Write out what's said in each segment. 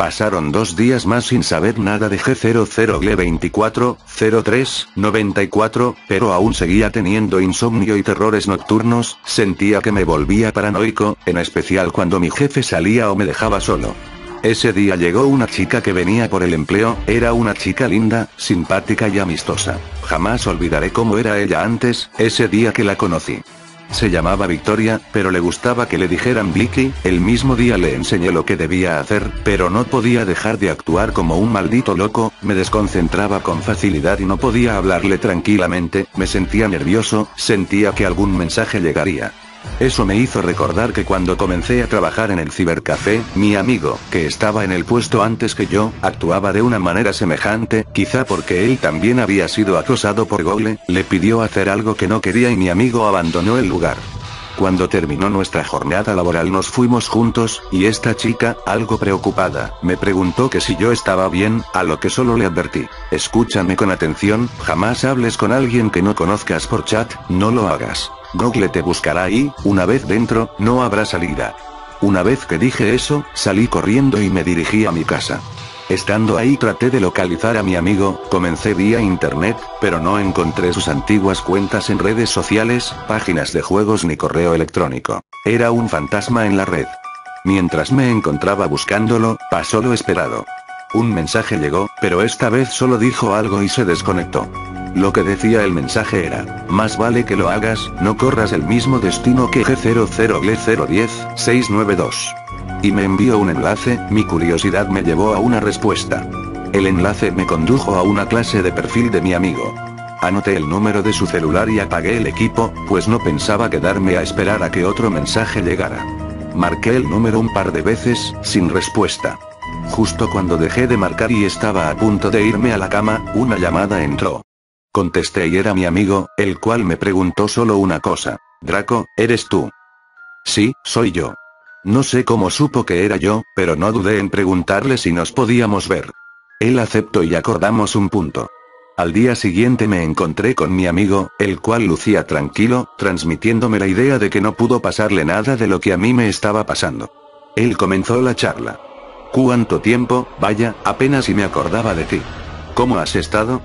Pasaron 2 días más sin saber nada de G00G240394, pero aún seguía teniendo insomnio y terrores nocturnos, sentía que me volvía paranoico, en especial cuando mi jefe salía o me dejaba solo. Ese día llegó una chica que venía por el empleo, era una chica linda, simpática y amistosa. Jamás olvidaré cómo era ella antes, ese día que la conocí. Se llamaba Victoria, pero le gustaba que le dijeran Vicky. El mismo día le enseñé lo que debía hacer, pero no podía dejar de actuar como un maldito loco, me desconcentraba con facilidad y no podía hablarle tranquilamente, me sentía nervioso, sentía que algún mensaje llegaría. Eso me hizo recordar que cuando comencé a trabajar en el cibercafé, mi amigo, que estaba en el puesto antes que yo, actuaba de una manera semejante, quizá porque él también había sido acosado por Google, le pidió hacer algo que no quería y mi amigo abandonó el lugar. Cuando terminó nuestra jornada laboral nos fuimos juntos, y esta chica, algo preocupada, me preguntó que si yo estaba bien, a lo que solo le advertí: escúchame con atención, jamás hables con alguien que no conozcas por chat, no lo hagas. Google te buscará y, una vez dentro, no habrá salida. Una vez que dije eso, salí corriendo y me dirigí a mi casa. Estando ahí traté de localizar a mi amigo, comencé vía internet, pero no encontré sus antiguas cuentas en redes sociales, páginas de juegos ni correo electrónico. Era un fantasma en la red. Mientras me encontraba buscándolo, pasó lo esperado. Un mensaje llegó, pero esta vez solo dijo algo y se desconectó. Lo que decía el mensaje era: más vale que lo hagas, no corras el mismo destino que G00G010692. Y me envió un enlace, mi curiosidad me llevó a una respuesta. El enlace me condujo a una clase de perfil de mi amigo. Anoté el número de su celular y apagué el equipo, pues no pensaba quedarme a esperar a que otro mensaje llegara. Marqué el número un par de veces, sin respuesta. Justo cuando dejé de marcar y estaba a punto de irme a la cama, una llamada entró. Contesté y era mi amigo, el cual me preguntó solo una cosa: Draco, ¿eres tú? Sí, soy yo. No sé cómo supo que era yo, pero no dudé en preguntarle si nos podíamos ver. Él aceptó y acordamos un punto. Al día siguiente me encontré con mi amigo, el cual lucía tranquilo, transmitiéndome la idea de que no pudo pasarle nada de lo que a mí me estaba pasando. Él comenzó la charla. ¿Cuánto tiempo? Vaya, apenas si me acordaba de ti. ¿Cómo has estado?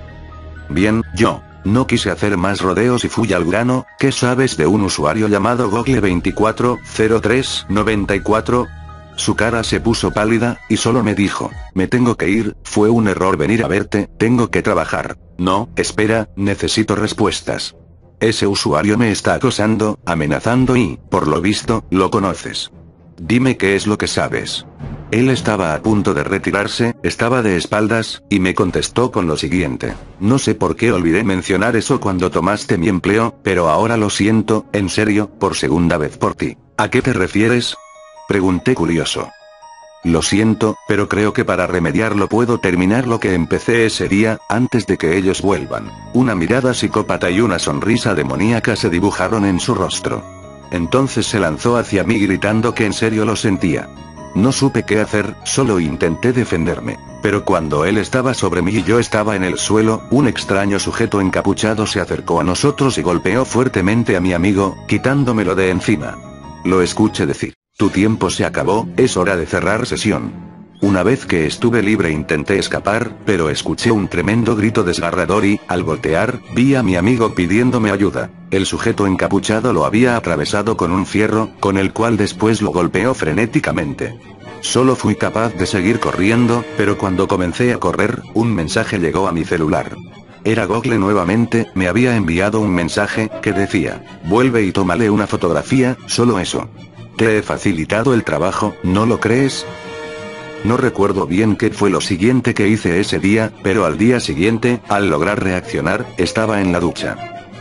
Bien, yo. No quise hacer más rodeos y fui al grano. ¿Qué sabes de un usuario llamado Google240394? Su cara se puso pálida, y solo me dijo: me tengo que ir, fue un error venir a verte, tengo que trabajar. No, espera, necesito respuestas. Ese usuario me está acosando, amenazando y, por lo visto, lo conoces. Dime qué es lo que sabes. Él estaba a punto de retirarse, estaba de espaldas, y me contestó con lo siguiente: no sé por qué olvidé mencionar eso cuando tomaste mi empleo, pero ahora lo siento, en serio, por segunda vez por ti. ¿A qué te refieres? Pregunté curioso. Lo siento, pero creo que para remediarlo puedo terminar lo que empecé ese día, antes de que ellos vuelvan. Una mirada psicópata y una sonrisa demoníaca se dibujaron en su rostro. Entonces se lanzó hacia mí gritando que en serio lo sentía. No supe qué hacer, solo intenté defenderme. Pero cuando él estaba sobre mí y yo estaba en el suelo, un extraño sujeto encapuchado se acercó a nosotros y golpeó fuertemente a mi amigo, quitándomelo de encima. Lo escuché decir: tu tiempo se acabó, es hora de cerrar sesión. Una vez que estuve libre intenté escapar, pero escuché un tremendo grito desgarrador y, al voltear, vi a mi amigo pidiéndome ayuda. El sujeto encapuchado lo había atravesado con un fierro, con el cual después lo golpeó frenéticamente. Solo fui capaz de seguir corriendo, pero cuando comencé a correr, un mensaje llegó a mi celular. Era Google nuevamente, me había enviado un mensaje, que decía: vuelve y tómale una fotografía, solo eso. Te he facilitado el trabajo, ¿no lo crees? No recuerdo bien qué fue lo siguiente que hice ese día, pero al día siguiente, al lograr reaccionar, estaba en la ducha.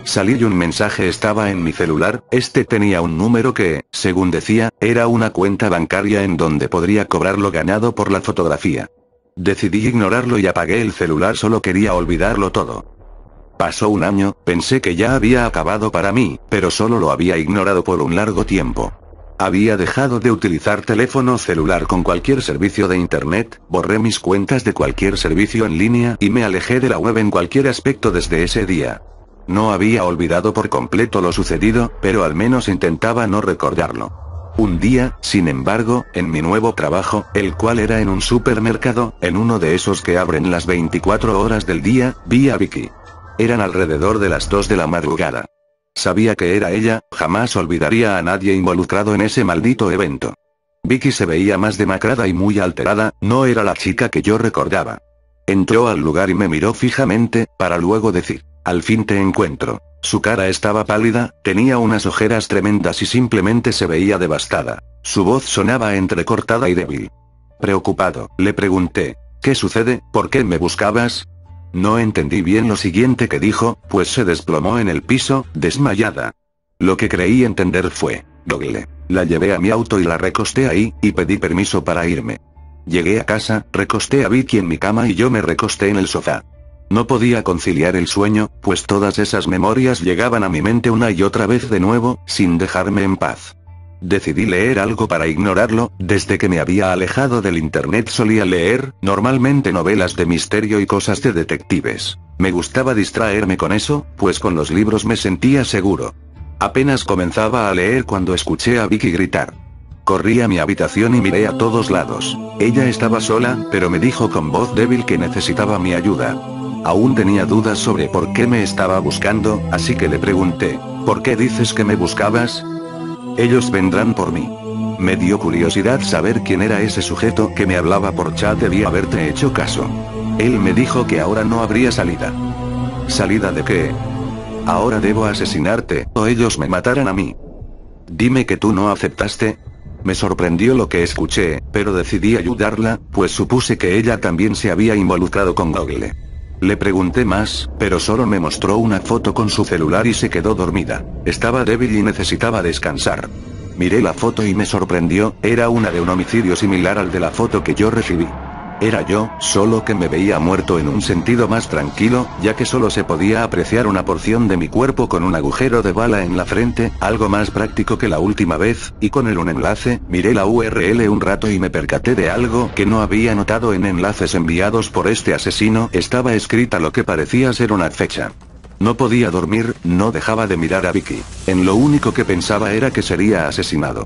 Salí y un mensaje estaba en mi celular, este tenía un número que, según decía, era una cuenta bancaria en donde podría cobrar lo ganado por la fotografía. Decidí ignorarlo y apagué el celular, solo quería olvidarlo todo. Pasó un año, pensé que ya había acabado para mí, pero solo lo había ignorado por un largo tiempo. Había dejado de utilizar teléfono celular con cualquier servicio de internet, borré mis cuentas de cualquier servicio en línea y me alejé de la web en cualquier aspecto desde ese día. No había olvidado por completo lo sucedido, pero al menos intentaba no recordarlo. Un día, sin embargo, en mi nuevo trabajo, el cual era en un supermercado, en uno de esos que abren las 24 horas del día, vi a Vicky. Eran alrededor de las 2 de la madrugada. Sabía que era ella, jamás olvidaría a nadie involucrado en ese maldito evento. Vicky se veía más demacrada y muy alterada, no era la chica que yo recordaba. Entró al lugar y me miró fijamente, para luego decir, al fin te encuentro. Su cara estaba pálida, tenía unas ojeras tremendas y simplemente se veía devastada. Su voz sonaba entrecortada y débil. Preocupado, le pregunté, ¿qué sucede? ¿Por qué me buscabas? No entendí bien lo siguiente que dijo, pues se desplomó en el piso, desmayada. Lo que creí entender fue, Google. La llevé a mi auto y la recosté ahí, y pedí permiso para irme. Llegué a casa, recosté a Vicky en mi cama y yo me recosté en el sofá. No podía conciliar el sueño, pues todas esas memorias llegaban a mi mente una y otra vez de nuevo, sin dejarme en paz. Decidí leer algo para ignorarlo. Desde que me había alejado del internet solía leer, normalmente novelas de misterio y cosas de detectives. Me gustaba distraerme con eso, pues con los libros me sentía seguro. Apenas comenzaba a leer cuando escuché a Vicky gritar. Corrí a mi habitación y miré a todos lados. Ella estaba sola, pero me dijo con voz débil que necesitaba mi ayuda. Aún tenía dudas sobre por qué me estaba buscando, así que le pregunté, ¿por qué dices que me buscabas? Ellos vendrán por mí. Me dio curiosidad saber quién era ese sujeto que me hablaba por chat. Debí haberte hecho caso. Él me dijo que ahora no habría salida. ¿Salida de qué? Ahora debo asesinarte, o ellos me matarán a mí. Dime que tú no aceptaste. Me sorprendió lo que escuché, pero decidí ayudarla, pues supuse que ella también se había involucrado con Google. Le pregunté más, pero solo me mostró una foto con su celular y se quedó dormida. Estaba débil y necesitaba descansar. Miré la foto y me sorprendió, era una de un homicidio similar al de la foto que yo recibí. Era yo, solo que me veía muerto en un sentido más tranquilo, ya que solo se podía apreciar una porción de mi cuerpo con un agujero de bala en la frente, algo más práctico que la última vez, y con un enlace. Miré la URL un rato y me percaté de algo que no había notado en enlaces enviados por este asesino. Estaba escrita lo que parecía ser una fecha. No podía dormir, no dejaba de mirar a Vicky. En lo único que pensaba era que sería asesinado.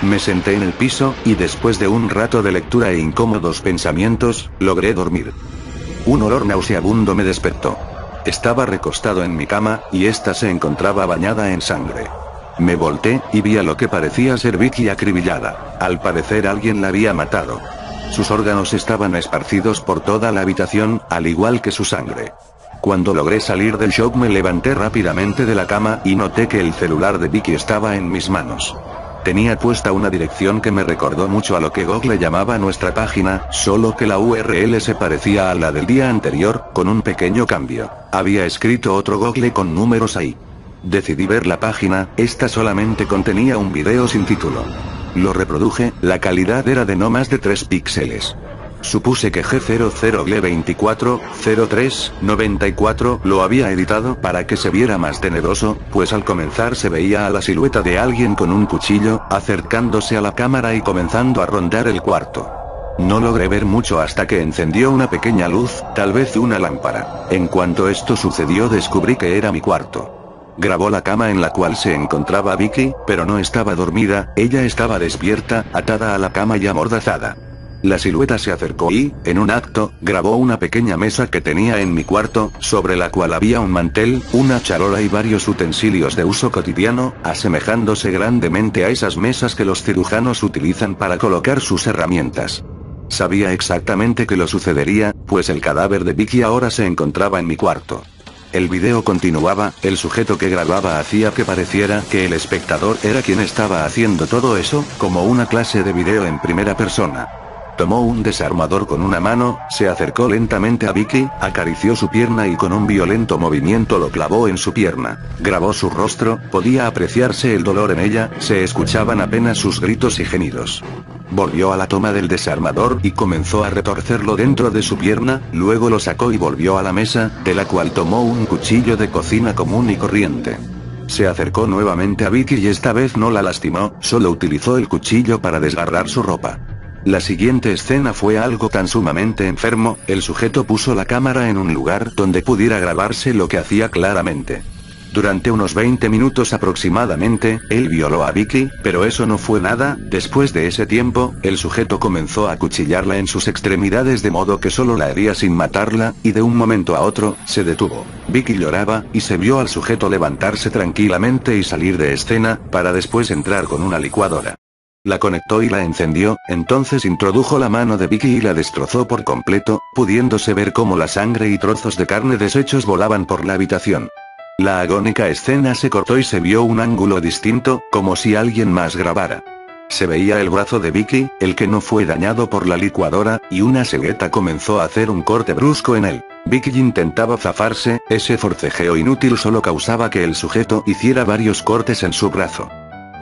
Me senté en el piso, y después de un rato de lectura e incómodos pensamientos, logré dormir. Un olor nauseabundo me despertó. Estaba recostado en mi cama, y ésta se encontraba bañada en sangre. Me volteé, y vi a lo que parecía ser Vicky acribillada. Al parecer alguien la había matado. Sus órganos estaban esparcidos por toda la habitación, al igual que su sangre. Cuando logré salir del shock me levanté rápidamente de la cama y noté que el celular de Vicky estaba en mis manos. Tenía puesta una dirección que me recordó mucho a lo que Google llamaba nuestra página, solo que la URL se parecía a la del día anterior, con un pequeño cambio. Había escrito otro Google con números ahí. Decidí ver la página, esta solamente contenía un video sin título. Lo reproduje, la calidad era de no más de 3 píxeles. Supuse que G00Gle240394 lo había editado para que se viera más tenebroso, pues al comenzar se veía a la silueta de alguien con un cuchillo, acercándose a la cámara y comenzando a rondar el cuarto. No logré ver mucho hasta que encendió una pequeña luz, tal vez una lámpara. En cuanto esto sucedió descubrí que era mi cuarto. Grabó la cama en la cual se encontraba Vicky, pero no estaba dormida, ella estaba despierta, atada a la cama y amordazada. La silueta se acercó y, en un acto, grabó una pequeña mesa que tenía en mi cuarto, sobre la cual había un mantel, una charola y varios utensilios de uso cotidiano, asemejándose grandemente a esas mesas que los cirujanos utilizan para colocar sus herramientas. Sabía exactamente que lo sucedería, pues el cadáver de Vicky ahora se encontraba en mi cuarto. El video continuaba, el sujeto que grababa hacía que pareciera que el espectador era quien estaba haciendo todo eso, como una clase de video en primera persona. Tomó un desarmador con una mano, se acercó lentamente a Vicky, acarició su pierna y con un violento movimiento lo clavó en su pierna. Grabó su rostro, podía apreciarse el dolor en ella, se escuchaban apenas sus gritos y gemidos. Volvió a la toma del desarmador y comenzó a retorcerlo dentro de su pierna, luego lo sacó y volvió a la mesa, de la cual tomó un cuchillo de cocina común y corriente. Se acercó nuevamente a Vicky y esta vez no la lastimó, solo utilizó el cuchillo para desgarrar su ropa. La siguiente escena fue algo tan sumamente enfermo, el sujeto puso la cámara en un lugar donde pudiera grabarse lo que hacía claramente. Durante unos 20 minutos aproximadamente, él violó a Vicky, pero eso no fue nada. Después de ese tiempo, el sujeto comenzó a acuchillarla en sus extremidades de modo que solo la hería sin matarla, y de un momento a otro, se detuvo. Vicky lloraba, y se vio al sujeto levantarse tranquilamente y salir de escena, para después entrar con una licuadora. La conectó y la encendió, entonces introdujo la mano de Vicky y la destrozó por completo, pudiéndose ver cómo la sangre y trozos de carne deshechos volaban por la habitación. La agónica escena se cortó y se vio un ángulo distinto, como si alguien más grabara. Se veía el brazo de Vicky, el que no fue dañado por la licuadora, y una cegueta comenzó a hacer un corte brusco en él. Vicky intentaba zafarse, ese forcejeo inútil solo causaba que el sujeto hiciera varios cortes en su brazo.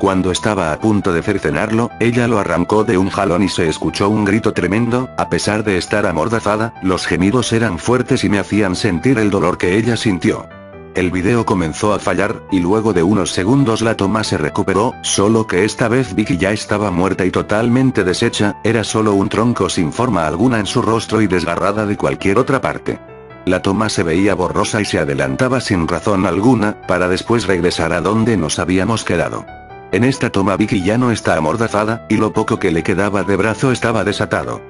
Cuando estaba a punto de cercenarlo, ella lo arrancó de un jalón y se escuchó un grito tremendo. A pesar de estar amordazada, los gemidos eran fuertes y me hacían sentir el dolor que ella sintió. El video comenzó a fallar, y luego de unos segundos la toma se recuperó, solo que esta vez Vicky ya estaba muerta y totalmente deshecha, era solo un tronco sin forma alguna en su rostro y desgarrada de cualquier otra parte. La toma se veía borrosa y se adelantaba sin razón alguna, para después regresar a donde nos habíamos quedado. En esta toma Vicky ya no está amordazada, y lo poco que le quedaba de brazo estaba desatado.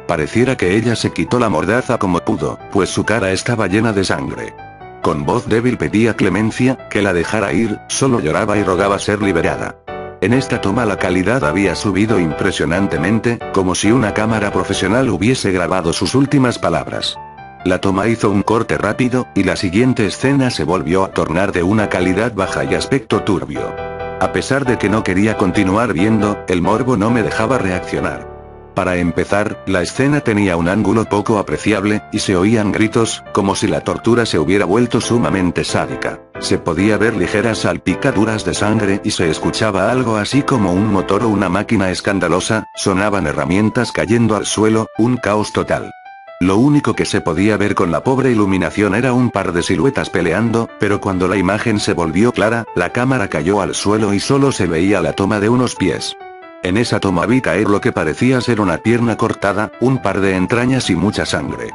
Pareciera que ella se quitó la mordaza como pudo, pues su cara estaba llena de sangre. Con voz débil pedía clemencia, que la dejara ir, solo lloraba y rogaba ser liberada. En esta toma la calidad había subido impresionantemente, como si una cámara profesional hubiese grabado sus últimas palabras. La toma hizo un corte rápido, y la siguiente escena se volvió a tornar de una calidad baja y aspecto turbio. A pesar de que no quería continuar viendo, el morbo no me dejaba reaccionar. Para empezar, la escena tenía un ángulo poco apreciable, y se oían gritos, como si la tortura se hubiera vuelto sumamente sádica. Se podía ver ligeras salpicaduras de sangre y se escuchaba algo así como un motor o una máquina escandalosa, sonaban herramientas cayendo al suelo, un caos total. Lo único que se podía ver con la pobre iluminación era un par de siluetas peleando, pero cuando la imagen se volvió clara, la cámara cayó al suelo y solo se veía la toma de unos pies. En esa toma vi caer lo que parecía ser una pierna cortada, un par de entrañas y mucha sangre.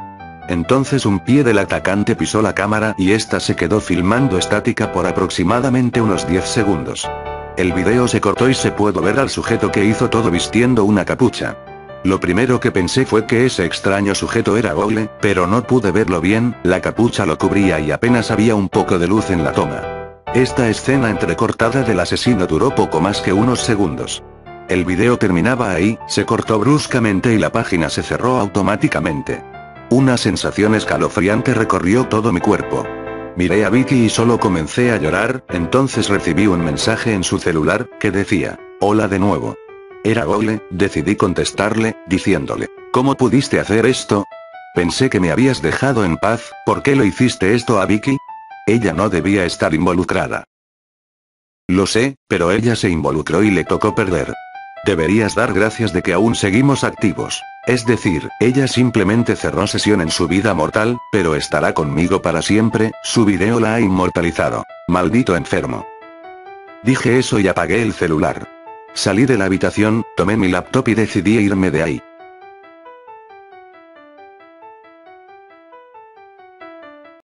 Entonces un pie del atacante pisó la cámara y esta se quedó filmando estática por aproximadamente unos 10 segundos. El video se cortó y se pudo ver al sujeto que hizo todo vistiendo una capucha. Lo primero que pensé fue que ese extraño sujeto era Google, pero no pude verlo bien, la capucha lo cubría y apenas había un poco de luz en la toma. Esta escena entrecortada del asesino duró poco más que unos segundos. El video terminaba ahí, se cortó bruscamente y la página se cerró automáticamente. Una sensación escalofriante recorrió todo mi cuerpo. Miré a Vicky y solo comencé a llorar, entonces recibí un mensaje en su celular, que decía, hola de nuevo. Era Google, decidí contestarle, diciéndole, ¿cómo pudiste hacer esto? Pensé que me habías dejado en paz, ¿por qué lo hiciste esto a Vicky? Ella no debía estar involucrada. Lo sé, pero ella se involucró y le tocó perder. Deberías dar gracias de que aún seguimos activos. Es decir, ella simplemente cerró sesión en su vida mortal, pero estará conmigo para siempre, su video la ha inmortalizado. Maldito enfermo. Dije eso y apagué el celular. Salí de la habitación, tomé mi laptop y decidí irme de ahí.